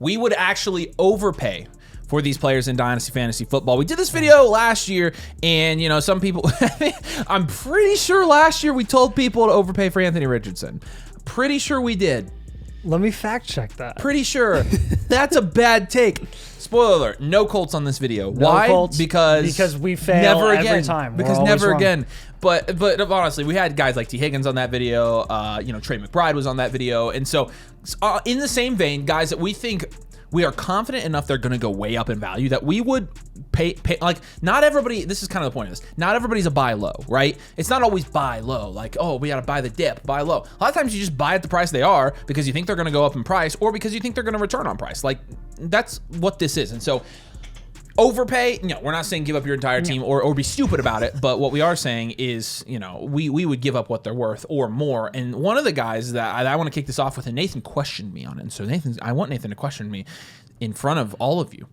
we would actually overpay for these players in Dynasty Fantasy Football. We did this video last year, and some people, I'm pretty sure last year we told people to overpay for Anthony Richardson. Pretty sure we did. Let me fact check that. Pretty sure. That's a bad take. Spoiler alert, no Colts on this video. No Why? Colts, because we fail never again. every time. Because never again. But honestly, we had guys like T. Higgins on that video. Trey McBride was on that video. And so in the same vein, guys that we think we are confident enough they're going to go way up in value that we would pay. Like, not everybody, this is kind of the point of this. Not everybody's a buy low, right? It's not always buy low. Like, oh, we got to buy the dip, buy low. A lot of times you just buy at the price they are because you think they're going to go up in price or because you think they're going to return on price. Like, that's what this is. And so overpay, we're not saying give up your entire team or be stupid about it, but what we are saying is, we would give up what they're worth or more. And one of the guys that I want to kick this off with, and Nathan questioned me on it, and so I want Nathan to question me in front of all of you,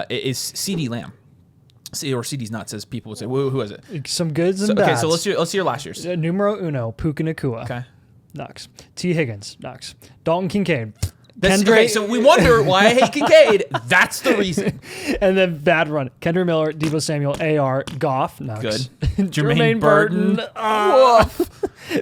is CD Lamb. Or CD's nuts, as people would say. Who is it? Some goods and bads. Okay, so let's hear last year's. Numero uno, Puka Nacua. Okay. Knox. T. Higgins. Knox. Dalton Kincaid. Okay, so we wonder why I hate Kincaid. That's the reason. And then bad run. Kendra Miller, Deebo Samuel, AR, Goff, Knox. Good. Jermaine Burton.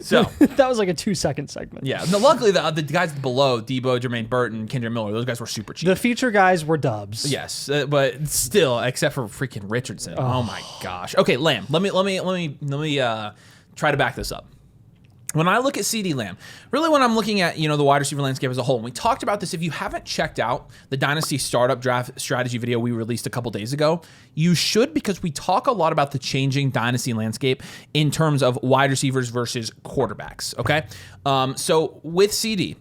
So that was like a 2-second segment. Yeah. No, luckily, the guys below, Deebo, Jermaine Burton, Kendra Miller, those guys were super cheap. The feature guys were dubs. Yes, but still, except for freaking Richardson. Oh my gosh. Okay, Lamb. Let me try to back this up. When I look at CD Lamb, really when I'm looking at, the wide receiver landscape as a whole, and we talked about this, if you haven't checked out the Dynasty Startup Draft Strategy video we released a couple days ago, you should, because we talk a lot about the changing Dynasty landscape in terms of wide receivers versus quarterbacks, okay? So with CD,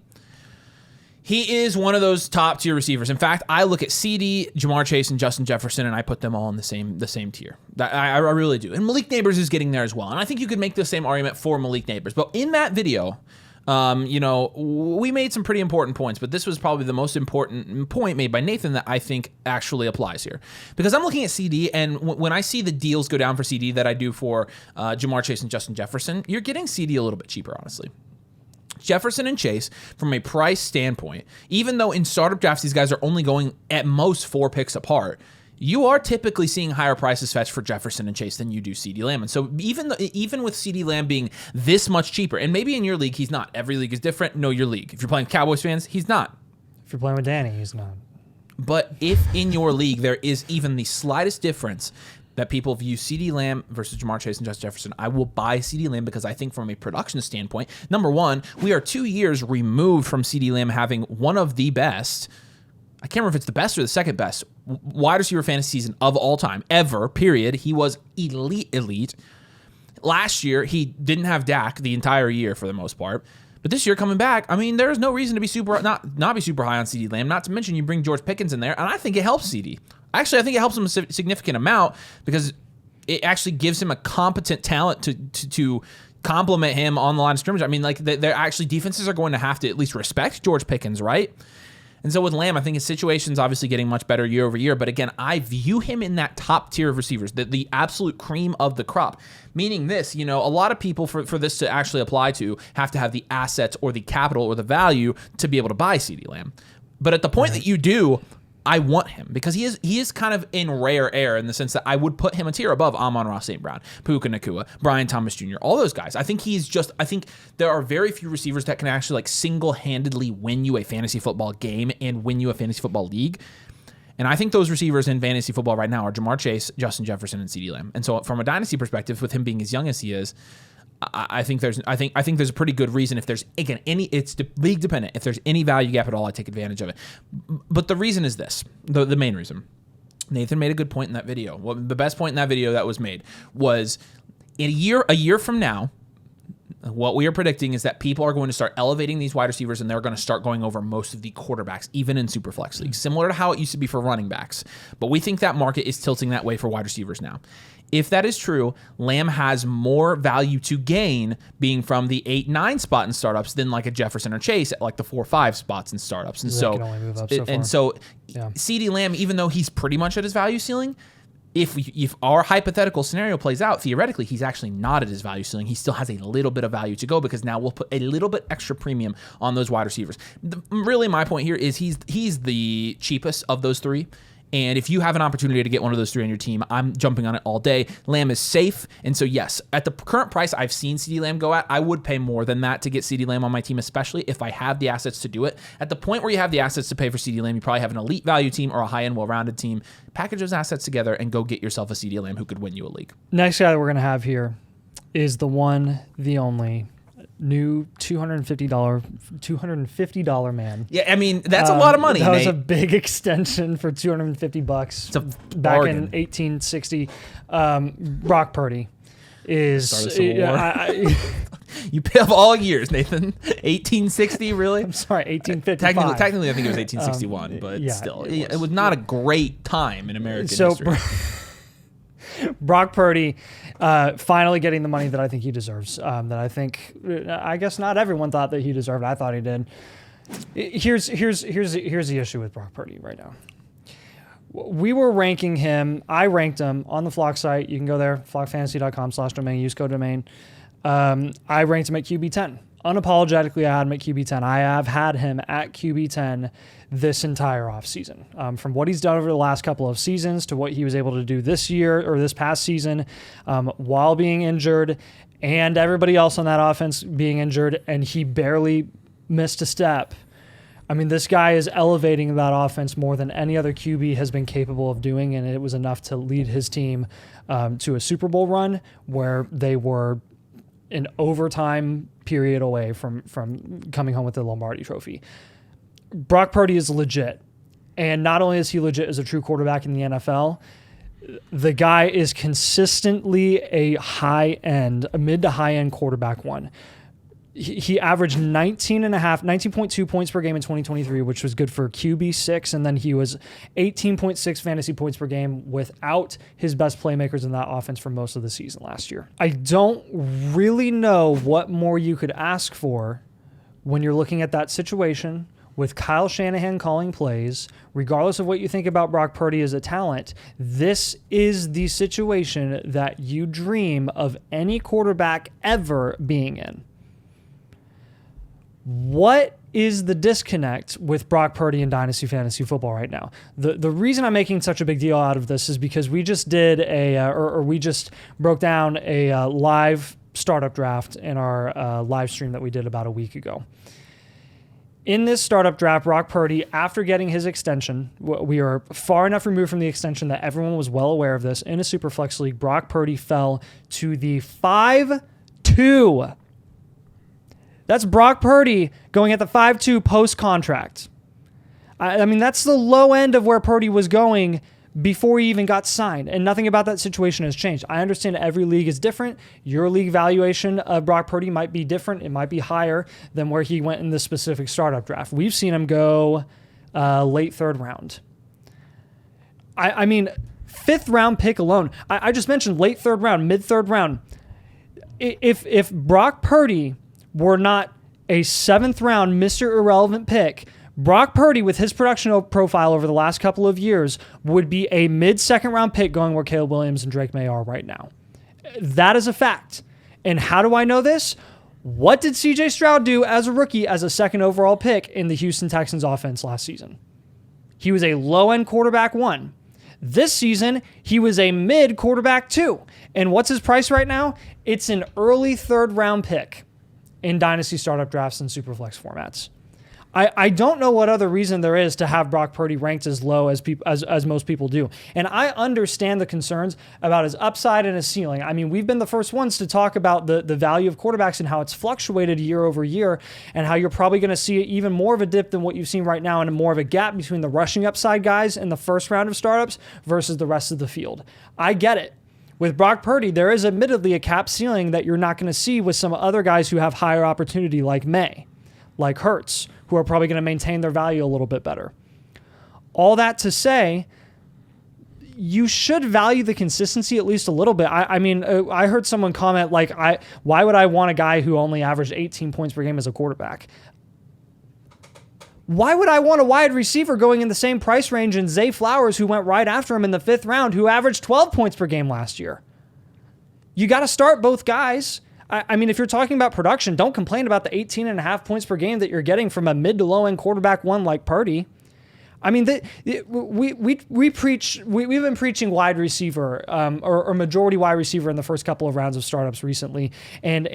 he is one of those top tier receivers. In fact, I look at CD, Jamar Chase, and Justin Jefferson, and I put them all in the same tier. I really do. And Malik Neighbors is getting there as well. And I think you could make the same argument for Malik Neighbors. But in that video, we made some pretty important points, but this was probably the most important point made by Nathan that I think actually applies here. Because I'm looking at CD, and when I see the deals go down for CD that I do for Jamar Chase and Justin Jefferson, you're getting CD a little bit cheaper, honestly. Jefferson and Chase, from a price standpoint, even though in startup drafts these guys are only going at most 4 picks apart, you are typically seeing higher prices fetched for Jefferson and Chase than you do CD Lamb. And so even with CD Lamb being this much cheaper, and maybe in your league he's not. Every league is different. Know your league. If you're playing Cowboys fans, he's not. If you're playing with Danny, he's not. But if in your league there is even the slightest difference that people view CD Lamb versus Jamar Chase and Justin Jefferson, I will buy CD Lamb because I think from a production standpoint, number one, we are 2 years removed from CD Lamb having one of the best, I can't remember if it's the best or the second best, wide receiver fantasy season of all time, ever, period. He was elite. Last year, he didn't have Dak the entire year for the most part. But this year coming back, I mean, there's no reason to be not be super high on CD Lamb, not to mention you bring George Pickens in there, and I think it helps CD. Actually, I think it helps him a significant amount because it actually gives him a competent talent to complement him on the line of scrimmage. I mean, like, they're actually, defenses are going to have to at least respect George Pickens, right? And so with Lamb, I think his situation's obviously getting much better year over year. But again, I view him in that top tier of receivers, the absolute cream of the crop. Meaning this, a lot of people for this to actually apply to have to have the assets or the capital or the value to be able to buy CD Lamb. But at the point that you do, I want him because he is kind of in rare air in the sense that I would put him a tier above Amon-Ra St. Brown, Puka Nacua, Brian Thomas Jr., all those guys. I think there are very few receivers that can actually like single-handedly win you a fantasy football game and win you a fantasy football league. And I think those receivers in fantasy football right now are Jamar Chase, Justin Jefferson, and CD Lamb. And so from a dynasty perspective, with him being as young as he is, I think there's a pretty good reason if there's, again, it's league dependent. If there's any value gap at all, I take advantage of it. But the reason is this, the main reason. Nathan made a good point in that video. Well, the best point in that video that was made was in a year from now, what we are predicting is that people are going to start elevating these wide receivers and they're going to start going over most of the quarterbacks, even in Superflex leagues, similar to how it used to be for running backs. But we think that market is tilting that way for wide receivers now. If that is true, Lamb has more value to gain being from the 8-9 spot in startups than like a Jefferson or Chase at like the 4-5 spots in startups. And so CD Lamb, even though he's pretty much at his value ceiling, if our hypothetical scenario plays out, theoretically, he's actually not at his value ceiling. He still has a little bit of value to go because now we'll put a little bit extra premium on those wide receivers. Really, my point here is he's the cheapest of those three. And if you have an opportunity to get one of those three on your team, I'm jumping on it all day. Lamb is safe. And so, yes, at the current price I've seen CeeDee Lamb go at, I would pay more than that to get CeeDee Lamb on my team, especially if I have the assets to do it. At the point where you have the assets to pay for CeeDee Lamb, you probably have an elite value team or a high-end, well-rounded team. Package those assets together and go get yourself a CeeDee Lamb who could win you a league. Next guy that we're going to have here is the one, the only, new $250 man. Yeah, I mean, that's a lot of money, That was Nate. a big extension for $250. It's a back bargain. in 1860. Brock Purdy is... Start a civil war. You pay off all years, Nathan. 1860, really? I'm sorry, 1855. Technically, I think it was 1861, but yeah, still, it was not a great time in American So history. Brock Purdy finally getting the money that I think he deserves. I guess not everyone thought that he deserved. I thought he did. Here's the issue with Brock Purdy right now. We were ranking him. I ranked him on the Flock site. You can go there, flockfantasy.com/domain. Use code domain. I ranked him at QB 10. Unapologetically, I had him at QB 10. I have had him at QB 10 this entire offseason. From what he's done over the last couple of seasons to what he was able to do this year or this past season while being injured and everybody else on that offense being injured, and he barely missed a step. I mean, this guy is elevating that offense more than any other QB has been capable of doing, and it was enough to lead his team to a Super Bowl run where they were an overtime period away from coming home with the Lombardi Trophy. Brock Purdy is legit. And not only is he legit as a true quarterback in the NFL, the guy is consistently a mid to high end quarterback one. He averaged 19.2 points per game in 2023, which was good for QB6, and then he was 18.6 fantasy points per game without his best playmakers in that offense for most of the season last year. I don't really know what more you could ask for when you're looking at that situation with Kyle Shanahan calling plays. Regardless of what you think about Brock Purdy as a talent, this is the situation that you dream of any quarterback ever being in. What is the disconnect with Brock Purdy in Dynasty Fantasy Football right now? The reason I'm making such a big deal out of this is because we just did we just broke down a live startup draft in our live stream that we did about a week ago. In this startup draft, Brock Purdy, after getting his extension, we are far enough removed from the extension that everyone was well aware of this. In a Superflex league, Brock Purdy fell to the 5-2. That's Brock Purdy going at the 5-2 post-contract. I mean, that's the low end of where Purdy was going before he even got signed, and nothing about that situation has changed. I understand every league is different. Your league valuation of Brock Purdy might be different. It might be higher than where he went in this specific startup draft. We've seen him go late third round. I mean, fifth round pick alone. I just mentioned late third round, mid third round. If Brock Purdy were not a seventh round Mr. Irrelevant pick, Brock Purdy, with his production profile over the last couple of years, would be a mid-second round pick going where Caleb Williams and Drake May are right now. That is a fact. And how do I know this? What did CJ Stroud do as a rookie as a second overall pick in the Houston Texans offense last season? He was a low-end quarterback 1. This season, he was a mid quarterback 2. And what's his price right now? It's an early third round pick in Dynasty startup drafts and Superflex formats. I don't know what other reason there is to have Brock Purdy ranked as low as most people do. And I understand the concerns about his upside and his ceiling. I mean, we've been the first ones to talk about the value of quarterbacks and how it's fluctuated year over year, and how you're probably going to see even more of a dip than what you've seen right now, and more of a gap between the rushing upside guys in the first round of startups versus the rest of the field. I get it. With Brock Purdy, there is admittedly a cap ceiling that you're not going to see with some other guys who have higher opportunity like May, like Hurts, who are probably going to maintain their value a little bit better. All that to say, you should value the consistency at least a little bit. I mean, I heard someone comment like, why would I want a guy who only averaged 18 points per game as a quarterback? Why would I want a wide receiver going in the same price range in Zay Flowers, who went right after him in the 5th round, who averaged 12 points per game last year? You got to start both guys. I mean, if you're talking about production, don't complain about the 18.5 points per game that you're getting from a mid to low end quarterback one like Purdy. I mean, we've been preaching wide receiver or majority wide receiver in the first couple of rounds of startups recently. And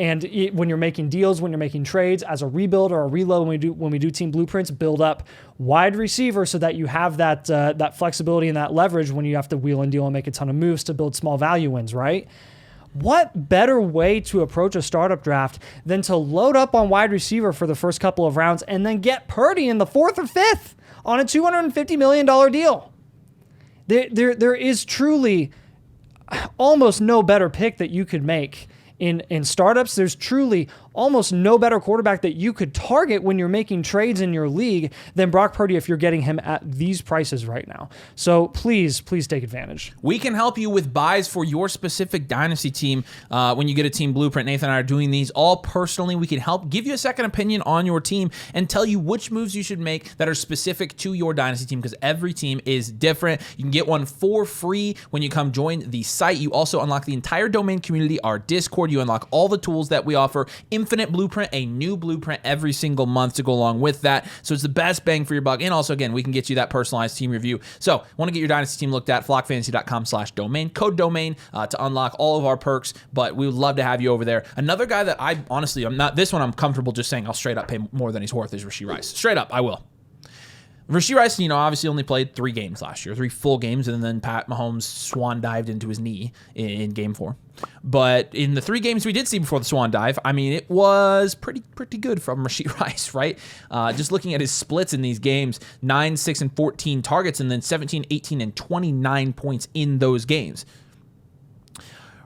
when you're making deals, when you're making trades as a rebuild or a reload, when we do team blueprints, build up wide receiver so that you have that flexibility and that leverage when you have to wheel and deal and make a ton of moves to build small value wins, right? What better way to approach a startup draft than to load up on wide receiver for the first couple of rounds and then get Purdy in the 4th or 5th on a $250 million deal? There is truly almost no better pick that you could make in startups. There's truly almost no better quarterback that you could target when you're making trades in your league than Brock Purdy if you're getting him at these prices right now. So please take advantage. We can help you with buys for your specific dynasty team when you get a team blueprint. Nathan and I are doing these all personally. We can help give you a second opinion on your team and tell you which moves you should make that are specific to your dynasty team, because every team is different. You can get one for free when you come join the site. You also unlock the entire domain community, our Discord. You unlock all the tools that we offer. Infinite Blueprint, a new blueprint every single month to go along with that. So it's the best bang for your buck. And also, again, we can get you that personalized team review. So want to get your dynasty team looked at, flockfantasy.com/domain, code domain to unlock all of our perks. But we would love to have you over there. Another guy that I'm comfortable just saying I'll straight up pay more than he's worth is Rashee Rice. Straight up, I will. Rashee Rice, obviously only played 3 games last year, 3 full games, and then Pat Mahomes swan dived into his knee in game 4. But in the 3 games we did see before the swan dive, I mean, it was pretty good from Rashee Rice, right? Just looking at his splits in these games, 9, 6, and 14 targets, and then 17, 18, and 29 points in those games.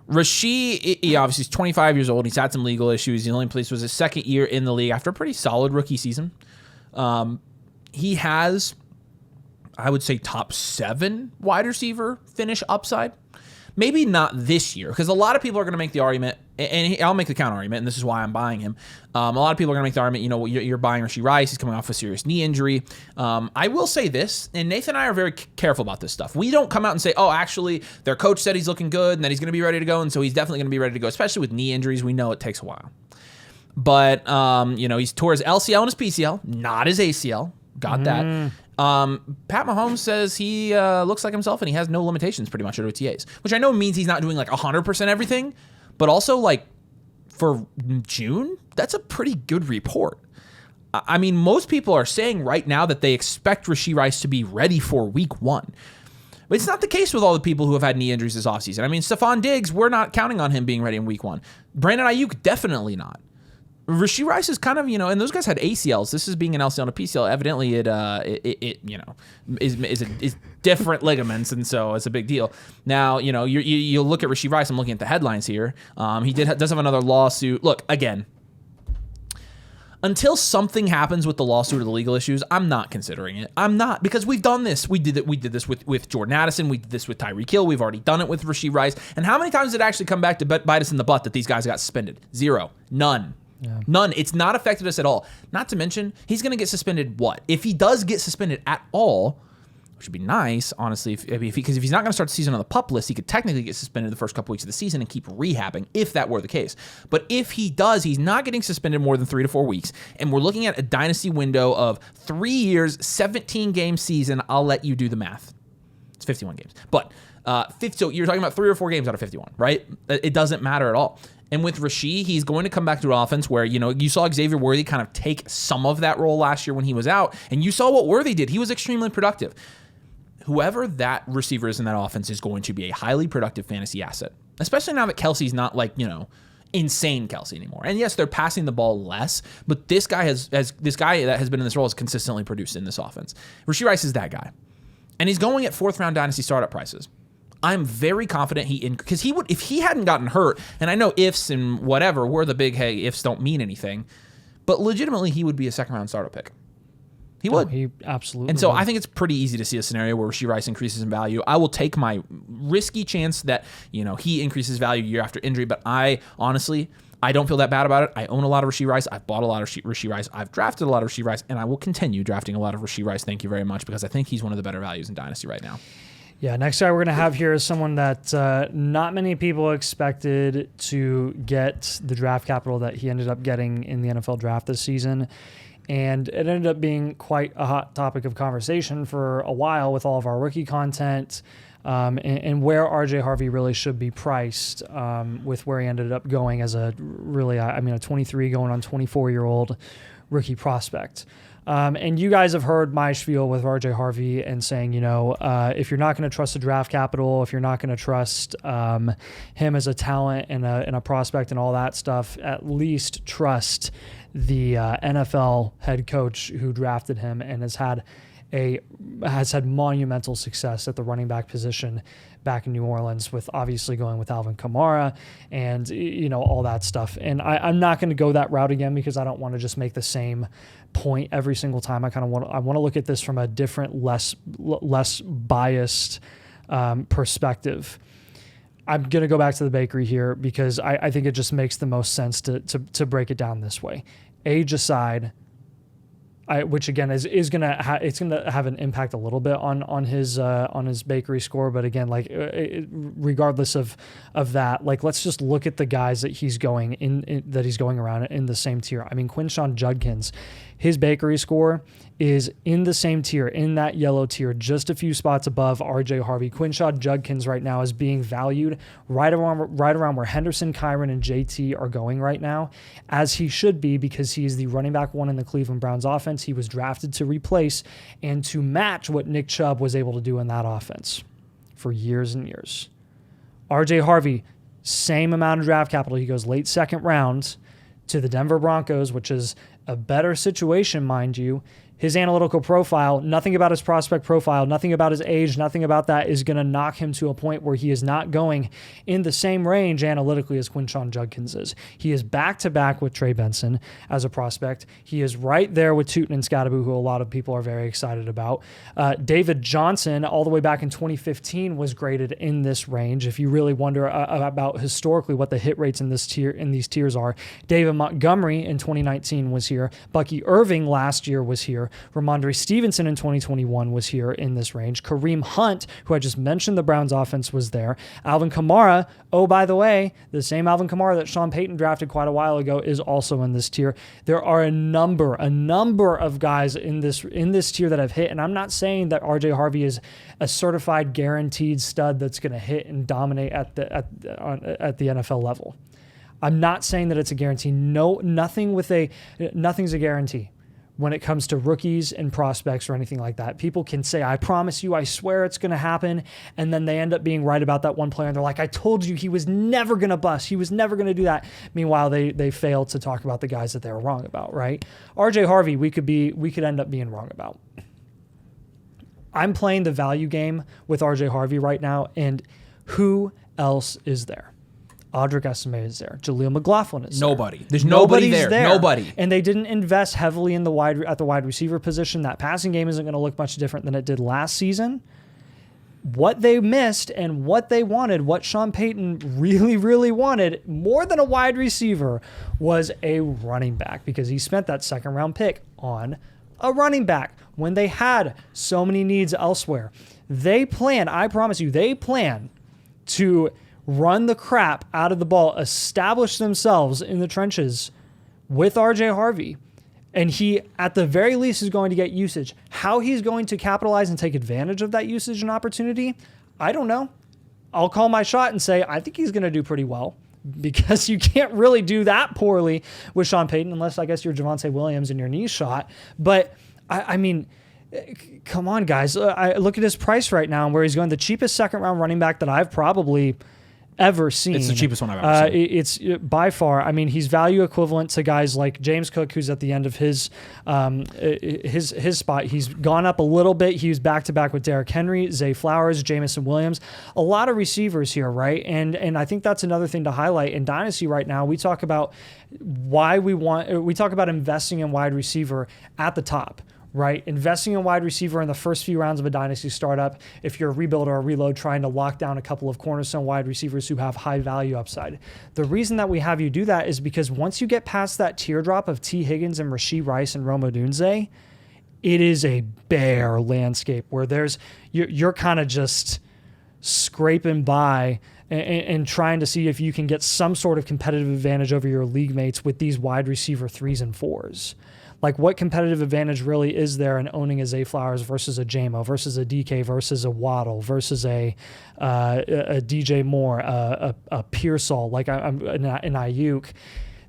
Rashee, he obviously is 25 years old. He's had some legal issues. He only played was his 2nd year in the league after a pretty solid rookie season. He has, I would say, top 7 wide receiver finish upside. Maybe not this year, because a lot of people are going to make the argument, and I'll make the counter argument, and this is why I'm buying him. A lot of people are going to make the argument, you're buying Rashee Rice. He's coming off a serious knee injury. I will say this, and Nathan and I are very careful about this stuff. We don't come out and say, oh, actually, their coach said he's looking good and that he's going to be ready to go, and so he's definitely going to be ready to go, especially with knee injuries. We know it takes a while. But, he's tore his LCL and his PCL, not his ACL. Got that. Pat Mahomes says he looks like himself and he has no limitations pretty much at OTAs, which I know means he's not doing like 100% everything, but also like for June, that's a pretty good report. I mean, most people are saying right now that they expect Rashee Rice to be ready for week 1. But it's not the case with all the people who have had knee injuries this offseason. I mean, Stephon Diggs, we're not counting on him being ready in week 1. Brandon Ayuk, definitely not. Rashee Rice is kind of, and those guys had ACLs. This is being an LCL and a PCL. Evidently, it is different ligaments, and so it's a big deal. Now, you look at Rashee Rice. I'm looking at the headlines here. He does have another lawsuit. Look, again, until something happens with the lawsuit or the legal issues, I'm not considering it. I'm not, because we've done this. We did this with Jordan Addison. We did this with Tyreek Hill. We've already done it with Rashee Rice. And how many times did it actually come back to bite us in the butt that these guys got suspended? 0. None. Yeah. None. It's not affected us at all. Not to mention, he's going to get suspended what? If he does get suspended at all, which would be nice, honestly, because if he's not going to start the season on the PUP list, he could technically get suspended the first couple weeks of the season and keep rehabbing, if that were the case. But if he does, he's not getting suspended more than 3 to 4 weeks. And we're looking at a dynasty window of 3 years, 17-game season. I'll let you do the math. It's 51 games. But so you're talking about 3 or 4 games out of 51, right? It doesn't matter at all. And with Rashee, he's going to come back to an offense where, you saw Xavier Worthy kind of take some of that role last year when he was out, and you saw what Worthy did. He was extremely productive. Whoever that receiver is in that offense is going to be a highly productive fantasy asset, especially now that Kelsey's not insane Kelsey anymore. And yes, they're passing the ball less, but this guy that has been in this role has consistently produced in this offense. Rashee Rice is that guy. And he's going at 4th round dynasty startup prices. I'm very confident because he would, if he hadn't gotten hurt, and I know ifs and whatever, we're the big, hey, ifs don't mean anything, but legitimately he would be a 2nd round startup pick. He would. He absolutely And so would. I think it's pretty easy to see a scenario where Rashee Rice increases in value. I will take my risky chance that, he increases value year after injury, but I I don't feel that bad about it. I own a lot of Rashee Rice. I've bought a lot of Rashee Rice. I've drafted a lot of Rashee Rice, and I will continue drafting a lot of Rashee Rice. Thank you very much, because I think he's one of the better values in Dynasty right now. Yeah, next guy we're going to have here is someone that not many people expected to get the draft capital that he ended up getting in the NFL draft this season. And it ended up being quite a hot topic of conversation for a while with all of our rookie content and where RJ Harvey really should be priced with where he ended up going as a 23 going on 24-year-old rookie prospect. And you guys have heard my spiel with RJ Harvey and saying, if you're not going to trust the draft capital, if you're not going to trust him as a talent and a prospect and all that stuff, at least trust the NFL head coach who drafted him and has had monumental success at the running back position back in New Orleans, with obviously going with Alvin Kamara and all that stuff. And I'm not going to go that route again, because I don't want to just make the same point every single time. I want to look at this from a different, less biased perspective. I'm going to go back to the bakery here, because I think it just makes the most sense to break it down this way. Age aside, which again is going to have an impact a little bit on his bakery score, but again, regardless of that, let's just look at the guys that he's going that he's going around in the same tier. I mean, Quinshon Judkins, his bakery score is in the same tier, in that yellow tier, just a few spots above RJ Harvey. Quinshon Judkins right now is being valued right around where Henderson, Kyron, and JT are going right now, as he should be, because he is the running back one in the Cleveland Browns offense. He was drafted to replace and to match what Nick Chubb was able to do in that offense for years and years. RJ Harvey, same amount of draft capital. He goes late second round to the Denver Broncos, which is a better situation, mind you. His analytical profile, nothing about his prospect profile, nothing about his age, nothing about that is going to knock him to a point where he is not going in the same range analytically as Quinshon Judkins is. He is back-to-back with Trey Benson as a prospect. He is right there with Tootin and Scadaboo, who a lot of people are very excited about. David Johnson, all the way back in 2015, was graded in this range. If you really wonder about historically what the hit rates in these tiers are, David Montgomery in 2019 was here. Bucky Irving last year was here. Ramondre Stevenson in 2021 was here in this range. Kareem Hunt, who I just mentioned, the Browns offense, was there. Alvin Kamara, oh, by the way, the same Alvin Kamara that Sean Payton drafted quite a while ago is also in this tier. There are a number of guys in this tier that have hit, and I'm not saying that RJ Harvey is a certified guaranteed stud that's going to hit and dominate at the NFL level. I'm not saying that it's a guarantee. No, nothing's a guarantee when it comes to rookies and prospects or anything like that. People can say, I promise you, I swear it's going to happen, and then they end up being right about that one player, and they're like, I told you he was never going to bust. He was never going to do that. Meanwhile, they fail to talk about the guys that they were wrong about, right? RJ Harvey, we could end up being wrong about. I'm playing the value game with RJ Harvey right now, and who else is there? Audric Esme is there. Jaleel McLaughlin is there. Nobody. There's nobody there. Nobody. And they didn't invest heavily in at the wide receiver position. That passing game isn't going to look much different than it did last season. What they missed and what they wanted, what Sean Payton really, really wanted, more than a wide receiver, was a running back, because he spent that second-round pick on a running back when they had so many needs elsewhere. I promise you, they plan to run the crap out of the ball, establish themselves in the trenches with RJ Harvey. And he, at the very least, is going to get usage. How he's going to capitalize and take advantage of that usage and opportunity, I don't know. I'll call my shot and say, I think he's going to do pretty well, because you can't really do that poorly with Sean Payton, unless I guess you're Javonte Williams and your knee shot. But I mean, come on, guys. I look at his price right now and where he's going. The cheapest second-round running back that I've probably ever seen. It's the cheapest one I've ever seen. It's by far. I mean, he's value equivalent to guys like James Cook, who's at the end of his spot. He's gone up a little bit. He was back to back with Derrick Henry, Zay Flowers, Jamison Williams. A lot of receivers here, right? And I think that's another thing to highlight in Dynasty right now. We talk about why we talk about investing in wide receiver at the top, right? Investing in wide receiver in the first few rounds of a dynasty startup, if you're a rebuild or a reload trying to lock down a couple of cornerstone wide receivers who have high value upside. The reason that we have you do that is because once you get past that teardrop of T. Higgins and Rashee Rice and Rome Odunze, it is a bare landscape where you're kind of just scraping by and trying to see if you can get some sort of competitive advantage over your league mates with these wide receiver 3s and 4s. Like, what competitive advantage really is there in owning a Zay Flowers versus a JMO versus a DK versus a Waddle versus a DJ Moore, a Pearsall, like an Ayuk?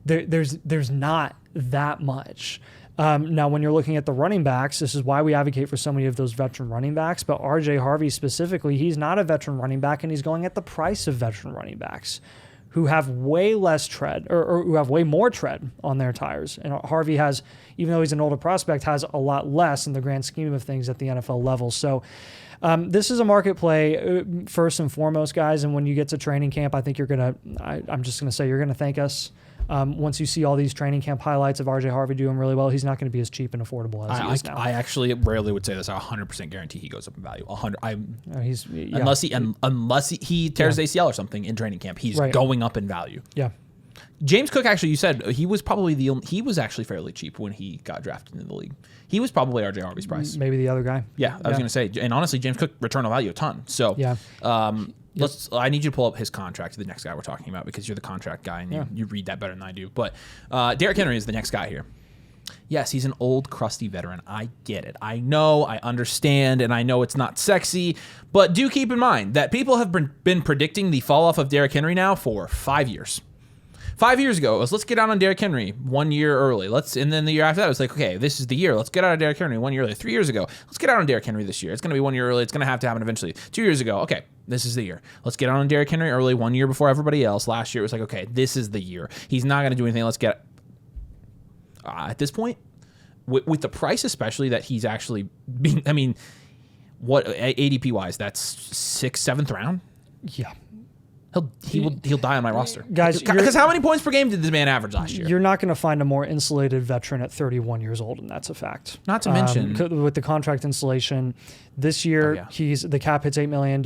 There's not that much. Now, when you're looking at the running backs, this is why we advocate for so many of those veteran running backs. But RJ Harvey specifically, he's not a veteran running back, and he's going at the price of veteran running backs who have way less tread or who have way more tread on their tires. And Harvey has, even though he's an older prospect, has a lot less in the grand scheme of things at the NFL level. So this is a market play first and foremost, guys. And when you get to training camp, I think I'm just going to say you're going to thank us. Once you see all these training camp highlights of RJ Harvey doing really well, he's not going to be as cheap and affordable as he is now. I actually rarely would say this. I 100% guarantee he goes up in value. 100. Unless he tears ACL or something in training camp, he's going up in value. Yeah. James Cook, actually, you said he was probably he was actually fairly cheap when he got drafted into the league. He was probably RJ Harvey's price. Maybe the other guy. Yeah, I was going to say, and honestly, James Cook returnal value a ton. So yeah. I need you to pull up his contract, the next guy we're talking about, because you're the contract guy and you read that better than I do. But Derrick Henry is the next guy here. Yes, he's an old, crusty veteran. I get it. I know, I understand, and I know it's not sexy. But do keep in mind that people have been predicting the fall off of Derrick Henry now for 5 years. 5 years ago, it was, let's get out on Derrick Henry 1 year early. And then the year after that, it was like, okay, this is the year. Let's get out of Derrick Henry 1 year early. 3 years ago, let's get out on Derrick Henry this year. It's going to be 1 year early. It's going to have to happen eventually. 2 years ago, okay, this is the year. Let's get out on Derrick Henry early 1 year before everybody else. Last year, it was like, okay, this is the year. He's not going to do anything. Let's get at this point, with the price especially that he's actually being, I mean, what ADP-wise, that's 6th, 7th round? Yeah. He'll die on my roster. Guys, because how many points per game did this man average last year? You're not going to find a more insulated veteran at 31 years old, and that's a fact. Not to mention with the contract insulation, this year the cap hits $8 million.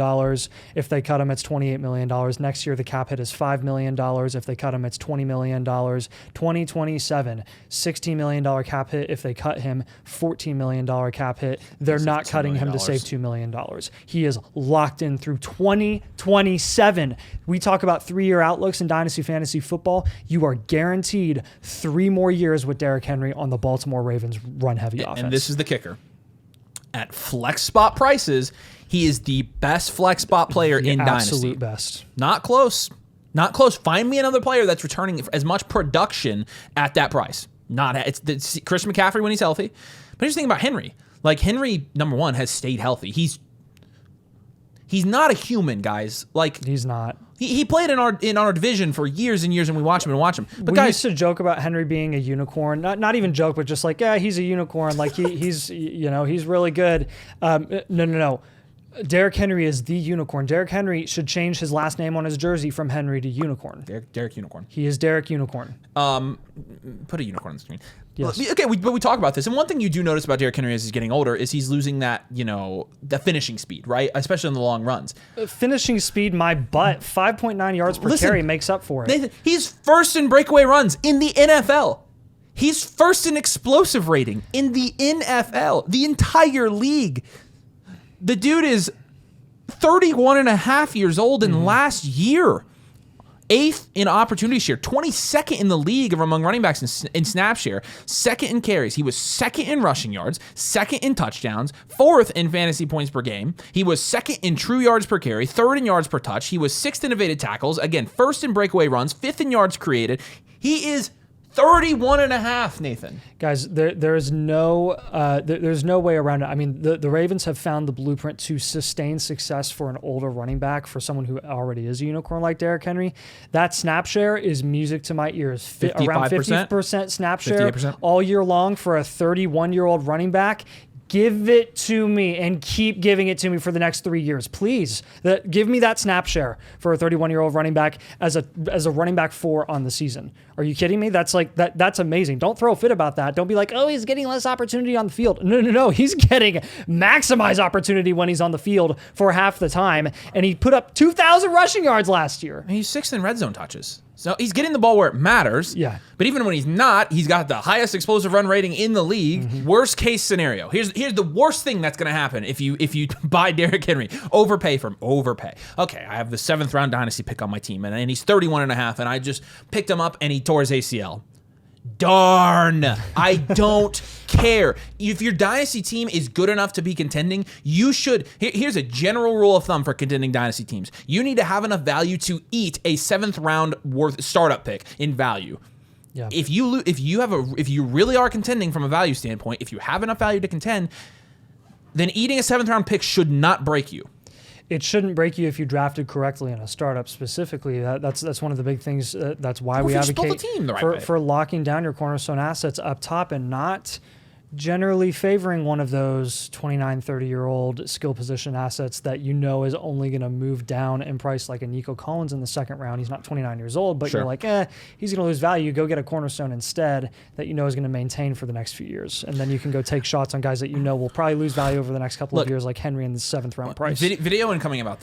If they cut him, it's $28 million. Next year the cap hit is $5 million. If they cut him, it's $20 million. 2027, $16 million cap hit. If they cut him, $14 million cap hit. They're not cutting him to save $2 million. He is locked in through 2027. We talk about 3-year outlooks in Dynasty Fantasy Football. You are guaranteed 3 more years with Derrick Henry on the Baltimore Ravens run-heavy offense. And this is the kicker. At flex spot prices, he is the best flex spot player in Dynasty. Absolute best. Not close. Not close. Find me another player that's returning as much production at that price. It's Chris McCaffrey when he's healthy. But here's the thing about Henry. Like, Henry, number one, has stayed healthy. He's not a human, guys. Like, he's not. He played in our division for years and years, and we watch him. But we used to joke about Henry being a unicorn. Not even joke, but just like, yeah, he's a unicorn. Like he's really good. No. Derrick Henry is the unicorn. Derrick Henry should change his last name on his jersey from Henry to Unicorn. Derrick Unicorn. He is Derrick Unicorn. Put a unicorn on the screen. Yes. Okay, but we talk about this, and one thing you do notice about Derrick Henry as he's getting older is he's losing that, the finishing speed, right? Especially in the long runs. Finishing speed, my butt. 5.9 yards per carry makes up for it. Nathan, he's first in breakaway runs in the NFL. He's first in explosive rating in the NFL, the entire league. The dude is 31 and a half years old in last year. 8th in opportunity share, 22nd in the league among running backs in snap share, 2nd in carries. He was 2nd in rushing yards, 2nd in touchdowns, 4th in fantasy points per game. He was 2nd in true yards per carry, 3rd in yards per touch. He was 6th in evaded tackles, again, 1st in breakaway runs, 5th in yards created. He is 31 and a half, Nathan. Guys, there's no way around it. I mean, the Ravens have found the blueprint to sustain success for an older running back, for someone who already is a unicorn like Derrick Henry. That snap share is music to my ears. Around 50% snap share 58%. all year long for a 31-year-old running back. Give it to me and keep giving it to me for the next 3 years, please. Give me that snap share for a 31-year-old running back as a running back 4 on the season. Are you kidding me? That's like that's amazing. Don't throw a fit about that. Don't be like, oh, he's getting less opportunity on the field. No. He's getting maximized opportunity when he's on the field for half the time, and he put up 2,000 rushing yards last year. He's 6th in red zone touches. So he's getting the ball where it matters. Yeah. But even when he's not, he's got the highest explosive run rating in the league. Mm-hmm. Worst case scenario. Here's the worst thing that's going to happen if you buy Derrick Henry. Overpay. Okay, I have the 7th round dynasty pick on my team, and he's 31.5, and I just picked him up, and he tore his ACL. Darn. I don't care. If your dynasty team is good enough to be contending, you should. Here's a general rule of thumb for contending dynasty teams. You need to have enough value to eat a 7th round worth startup pick in value. Yeah. If you really are contending from a value standpoint, if you have enough value to contend, then eating a 7th round pick should not break you. It shouldn't break you if you drafted correctly in a startup specifically. That's one of the big things. That's why we advocate for locking down your cornerstone assets up top and not generally favoring one of those 29, 30-year-old skill position assets that you know is only going to move down in price, like a Nico Collins in the 2nd round. He's not 29 years old, but You're like, he's going to lose value. Go get a cornerstone instead that you know is going to maintain for the next few years. And then you can go take shots on guys that you know will probably lose value over the next couple of years, like Henry in the 7th round price. Video incoming about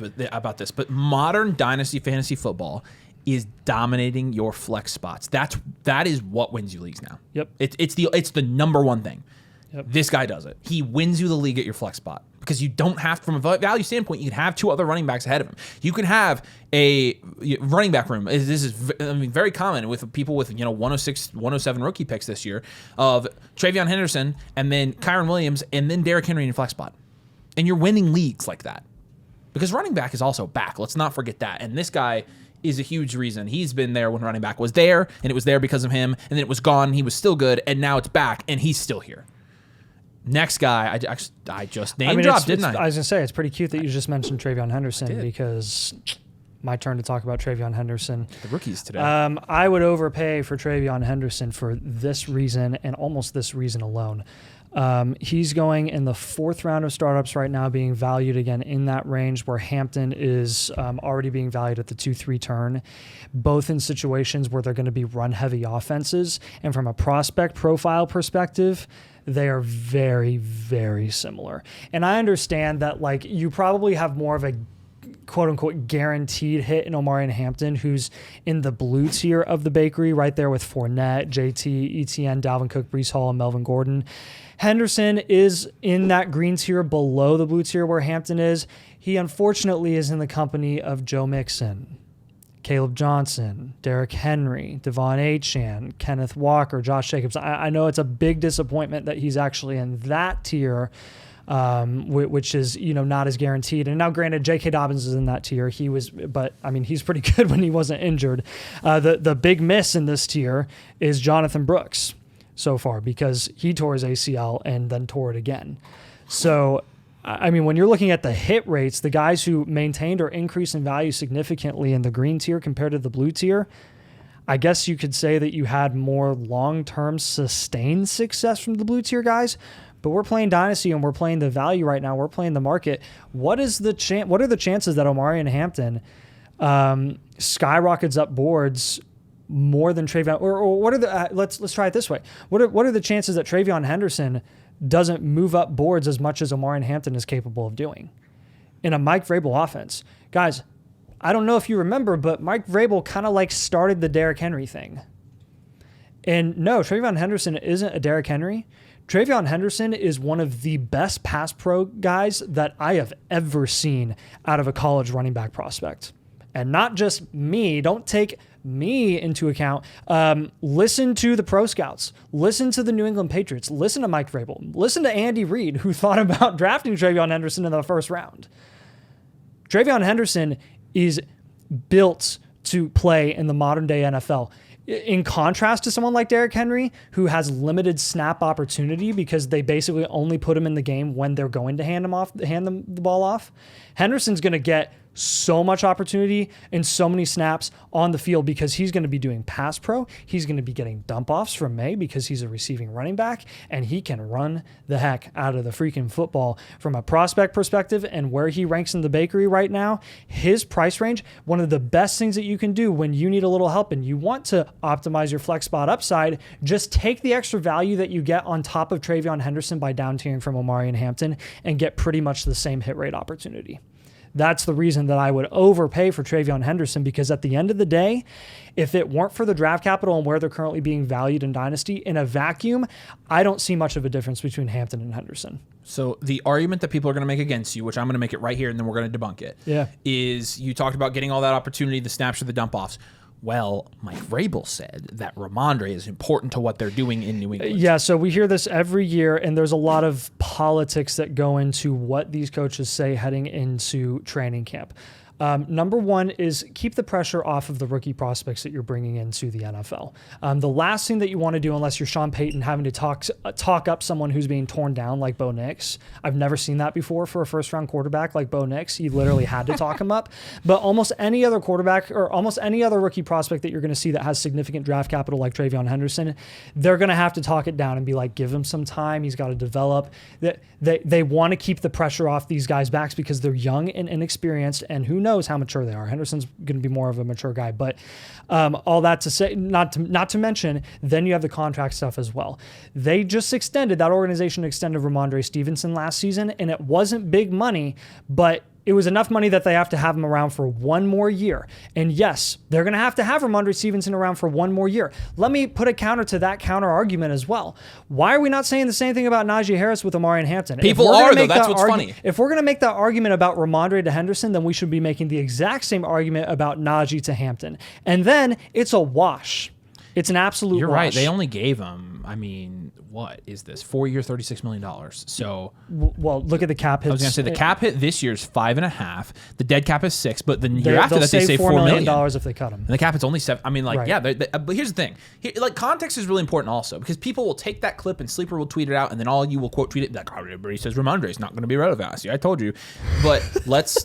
this, but modern dynasty fantasy football is dominating your flex spots. That is what wins you leagues now. Yep. It's the number one thing. Yep. This guy does it. He wins you the league at your flex spot because you don't have, from a value standpoint, you can have 2 other running backs ahead of him. You can have a running back room. This is very common with people with 106, 107 rookie picks this year of Travion Henderson and then Kyron Williams and then Derrick Henry in your flex spot. And you're winning leagues like that because running back is also back. Let's not forget that. And this guy is a huge reason. He's been there when running back was there, and it was there because of him, and then it was gone, and he was still good, and now it's back, and he's still here. Next guy, I just name dropped, didn't I? I was going to say, it's pretty cute that you just mentioned Travion Henderson because my turn to talk about Travion Henderson. The rookies today. I would overpay for Travion Henderson for this reason and almost this reason alone. He's going in the 4th round of startups right now, being valued again in that range where Hampton is already being valued at the 2-3 turn, both in situations where they're going to be run-heavy offenses. And from a prospect profile perspective, they are very, very similar. And I understand that you probably have more of a quote-unquote guaranteed hit in Omarion Hampton, who's in the blue tier of the bakery, right there with Fournette, JT, ETN, Dalvin Cook, Breece Hall, and Melvin Gordon. Henderson is in that green tier below the blue tier where Hampton is. He unfortunately is in the company of Joe Mixon, Caleb Johnson, Derrick Henry, Devon Achane, Kenneth Walker, Josh Jacobs. I know it's a big disappointment that he's actually in that tier, which is not as guaranteed. And now, granted, J.K. Dobbins is in that tier. He's pretty good when he wasn't injured. The big miss in this tier is Jonathan Brooks so far because he tore his ACL and then tore it again. So, when you're looking at the hit rates, the guys who maintained or increased in value significantly in the green tier compared to the blue tier, I guess you could say that you had more long-term sustained success from the blue tier guys. But we're playing Dynasty and we're playing the value right now. We're playing the market. What are the chances that Omarion Hampton skyrockets up boards more than Travion? Or what are the let's try it this way. What are the chances that Travion Henderson doesn't move up boards as much as Omarion Hampton is capable of doing in a Mike Vrabel offense? Guys, I don't know if you remember, but Mike Vrabel kind of started the Derrick Henry thing. And no, Travion Henderson isn't a Derrick Henry. Travion Henderson is one of the best pass pro guys that I have ever seen out of a college running back prospect. And not just me. Don't take me into account. Listen to the pro scouts. Listen to the New England Patriots. Listen to Mike Vrabel. Listen to Andy Reid, who thought about drafting Travion Henderson in the 1st round. Travion Henderson is built to play in the modern day NFL. In contrast to someone like Derrick Henry, who has limited snap opportunity because they basically only put him in the game when they're going to hand them the ball off, Henderson's going to get so much opportunity and so many snaps on the field because he's going to be doing pass pro. He's going to be getting dump offs from May because he's a receiving running back, and he can run the heck out of the freaking football. From a prospect perspective and where he ranks in the bakery right now, his price range, one of the best things that you can do when you need a little help and you want to optimize your flex spot upside, just take the extra value that you get on top of Travion Henderson by down tiering from Omari and Hampton and get pretty much the same hit rate opportunity. That's the reason that I would overpay for Travion Henderson, because at the end of the day, if it weren't for the draft capital and where they're currently being valued in Dynasty, in a vacuum, I don't see much of a difference between Hampton and Henderson. So the argument that people are going to make against you, which I'm going to make it right here and then we're going to debunk it, is you talked about getting all that opportunity, the snaps or the dump-offs. Well, Mike Vrabel said that Ramondre is important to what they're doing in New England. Yeah, so we hear this every year, and there's a lot of politics that go into what these coaches say heading into training camp. Number one is keep the pressure off of the rookie prospects that you're bringing into the NFL. The last thing that you want to do, unless you're Sean Payton having to talk up someone who's being torn down like Bo Nix. I've never seen that before for a first-round quarterback like Bo Nix. He literally had to talk him up. But almost any other quarterback or almost any other rookie prospect that you're going to see that has significant draft capital like Travion Henderson, they're going to have to talk it down and be like, give him some time. He's got to develop. They want to keep the pressure off these guys' backs because they're young and inexperienced, and who knows how mature they are. Henderson's going to be more of a mature guy, but all that to say, not to mention, then you have the contract stuff as well. They just extended, that organization extended Ramondre Stevenson last season, and it wasn't big money, but it was enough money that they have to have him around for one more year. And yes, they're going to have Ramondre Stevenson around for one more year. Let me put a counter to that counter argument as well. Why are we not saying the same thing about Najee Harris with Omari and Hampton? People are, though. That's what's funny. If we're going to make that argument about Ramondre to Henderson, then we should be making the exact same argument about Najee to Hampton. And then it's a wash. It's an absolute wash. You're right. They only gave him, what is this? 4-year, $36 million. So, well, look at the cap hit. I was going to say the cap hit this year is 5.5. The dead cap is 6, but the year after that they say $4 million if they cut him. And the cap hit's only 7. Right. Yeah. But here's the thing. Context is really important also, because people will take that clip and Sleeper will tweet it out, and then all you will quote tweet it like, everybody says Ramondre is not going to be relevant. See, I told you. But let's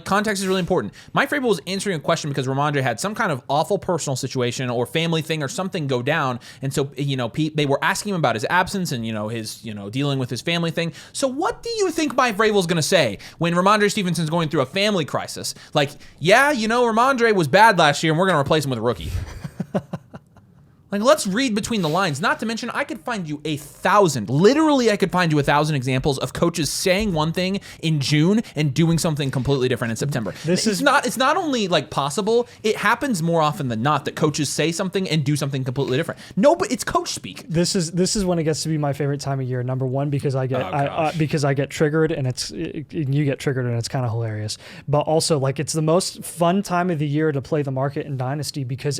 context is really important. Mike Vrabel was answering a question because Ramondre had some kind of awful personal situation or family thing or something go down, and so they were asking him about his absence and his dealing with his family thing. So what do you think Mike Vrabel's going to say when Ramondre Stevenson's going through a family crisis? Like, Ramondre was bad last year and we're going to replace him with a rookie. Let's read between the lines. Not to mention, I could find you 1,000 examples of coaches saying one thing in June and doing something completely different in September. It's not only possible, it happens more often than not that coaches say something and do something completely different. No, but it's coach speak. This is when it gets to be my favorite time of year. Number one, because I get triggered and you get triggered and it's kind of hilarious. But also, it's the most fun time of the year to play the market in Dynasty because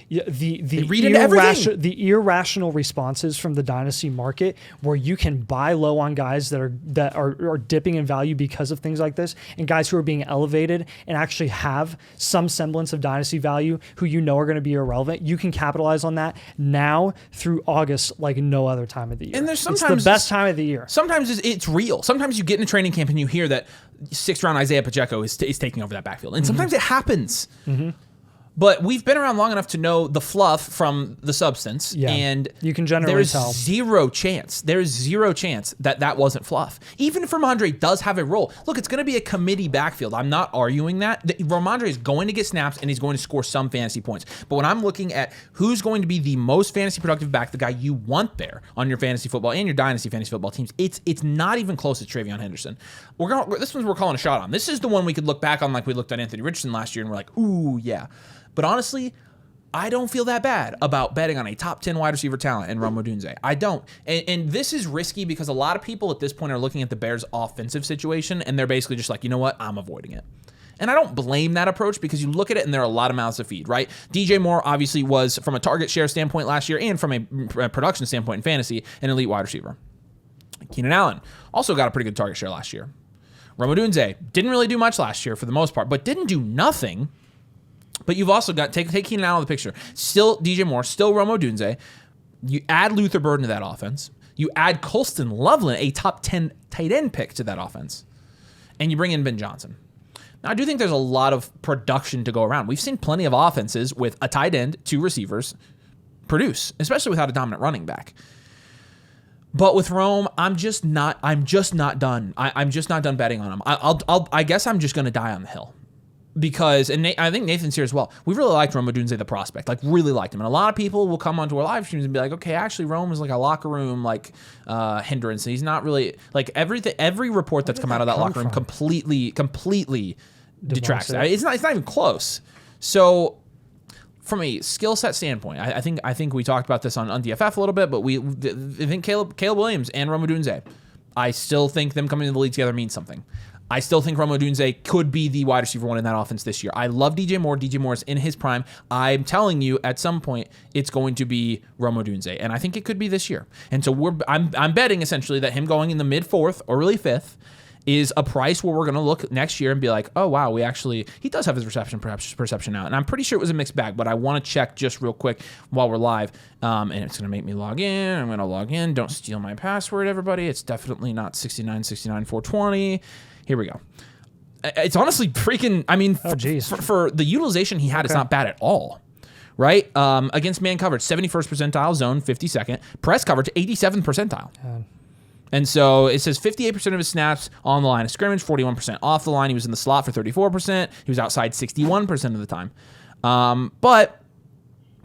they read into everything. The irrational responses from the Dynasty market, where you can buy low on guys that are dipping in value because of things like this, and guys who are being elevated and actually have some semblance of Dynasty value who are going to be irrelevant. You can capitalize on that now through August like no other time of the year. And it's the best time of the year. Sometimes it's real. Sometimes you get in a training camp and you hear that 6th round Isaiah Pacheco is taking over that backfield, and sometimes it happens. Mm-hmm. But we've been around long enough to know the fluff from the substance, and you can generally tell. There is zero chance that wasn't fluff. Even if Ramondre does have a role, look, it's going to be a committee backfield. I'm not arguing that. Ramondre is going to get snaps and he's going to score some fantasy points. But when I'm looking at who's going to be the most fantasy productive back, the guy you want there on your fantasy football and your dynasty fantasy football teams, it's not even close to Travion Henderson. This one's we're calling a shot on. This is the one we could look back on like we looked at Anthony Richardson last year and we're like, ooh, yeah. But honestly, I don't feel that bad about betting on a top 10 wide receiver talent in Rome Odunze. I don't. And this is risky because a lot of people at this point are looking at the Bears' offensive situation and they're basically just like, you know what? I'm avoiding it. And I don't blame that approach because you look at it and there are a lot of mouths to feed, right? DJ Moore obviously was, from a target share standpoint last year and from a production standpoint in fantasy, an elite wide receiver. Keenan Allen also got a pretty good target share last year. Rome Odunze didn't really do much last year for the most part, but didn't do nothing. But you've also got, take Keenan out of the picture. Still DJ Moore, still Rome Odunze. You add Luther Burden to that offense. You add Colston Loveland, a top 10 tight end pick to that offense. And you bring in Ben Johnson. Now, I do think there's a lot of production to go around. We've seen plenty of offenses with a tight end, 2 receivers produce, especially without a dominant running back. But with Rome, I'm just not done. I'm just not done betting on him. I guess I'm just going to die on the hill. Because, and I think Nathan's here as well, we really liked Rome Odunze, the prospect, like really liked him. And a lot of people will come onto our live streams and be like, okay, actually Rome is like a locker room, like hindrance. He's not really, like every report that's come out of that locker room completely detracts. It's not even close. So from a skill set standpoint, I think we talked about this on DFF a little bit, but I think Caleb Williams and Rome Odunze, I still think them coming into the league together means something. I still think Rome Odunze could be the wide receiver 1 in that offense this year. I love DJ Moore. DJ Moore is in his prime. I'm telling you, at some point, it's going to be Rome Odunze, and I think it could be this year. And so I'm betting essentially that him going in the mid 4th or really 5th is a price where we're going to look next year and be like, oh, wow, he does have his perception now. And I'm pretty sure it was a mixed bag, but I want to check just real quick while we're live. And it's going to make me log in. I'm going to log in. Don't steal my password, everybody. It's definitely not 6969-420. Here we go. It's honestly freaking, I mean, for the utilization he had, it's not bad at all, right? Against man coverage, 71st percentile, zone 52nd. Press coverage, 87th percentile. And so it says 58% of his snaps on the line of scrimmage, 41% off the line. He was in the slot for 34%. He was outside 61% of the time. But,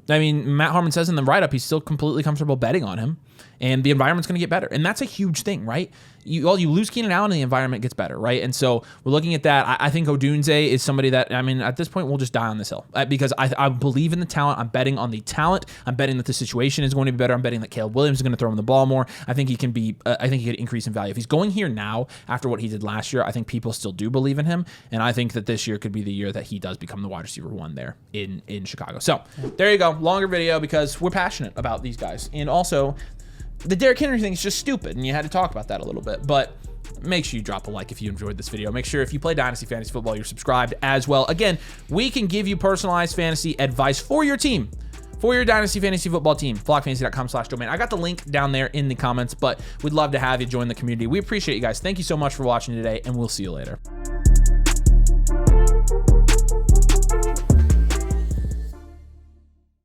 I mean, Matt Harmon says in the write-up he's still completely comfortable betting on him. And the environment's going to get better. And that's a huge thing, right? You lose Keenan Allen and the environment gets better, right? And so we're looking at that. I think Odunze is somebody that, I mean, at this point, we'll just die on this hill. Because I believe in the talent. I'm betting on the talent. I'm betting that the situation is going to be better. I'm betting that Caleb Williams is going to throw him the ball more. I think he can be, I think he could increase in value. If he's going here now, after what he did last year, I think people still do believe in him. And I think that this year could be the year that he does become the wide receiver 1 there in Chicago. So there you go. Longer video because we're passionate about these guys. And also, the Derrick Henry thing is just stupid, and you had to talk about that a little bit. But make sure you drop a like if you enjoyed this video. Make sure if you play Dynasty Fantasy Football, you're subscribed as well. Again, we can give you personalized fantasy advice for your team, for your Dynasty Fantasy Football team. Flockfantasy.com/domain. I got the link down there in the comments, but we'd love to have you join the community. We appreciate you guys. Thank you so much for watching today, and we'll see you later.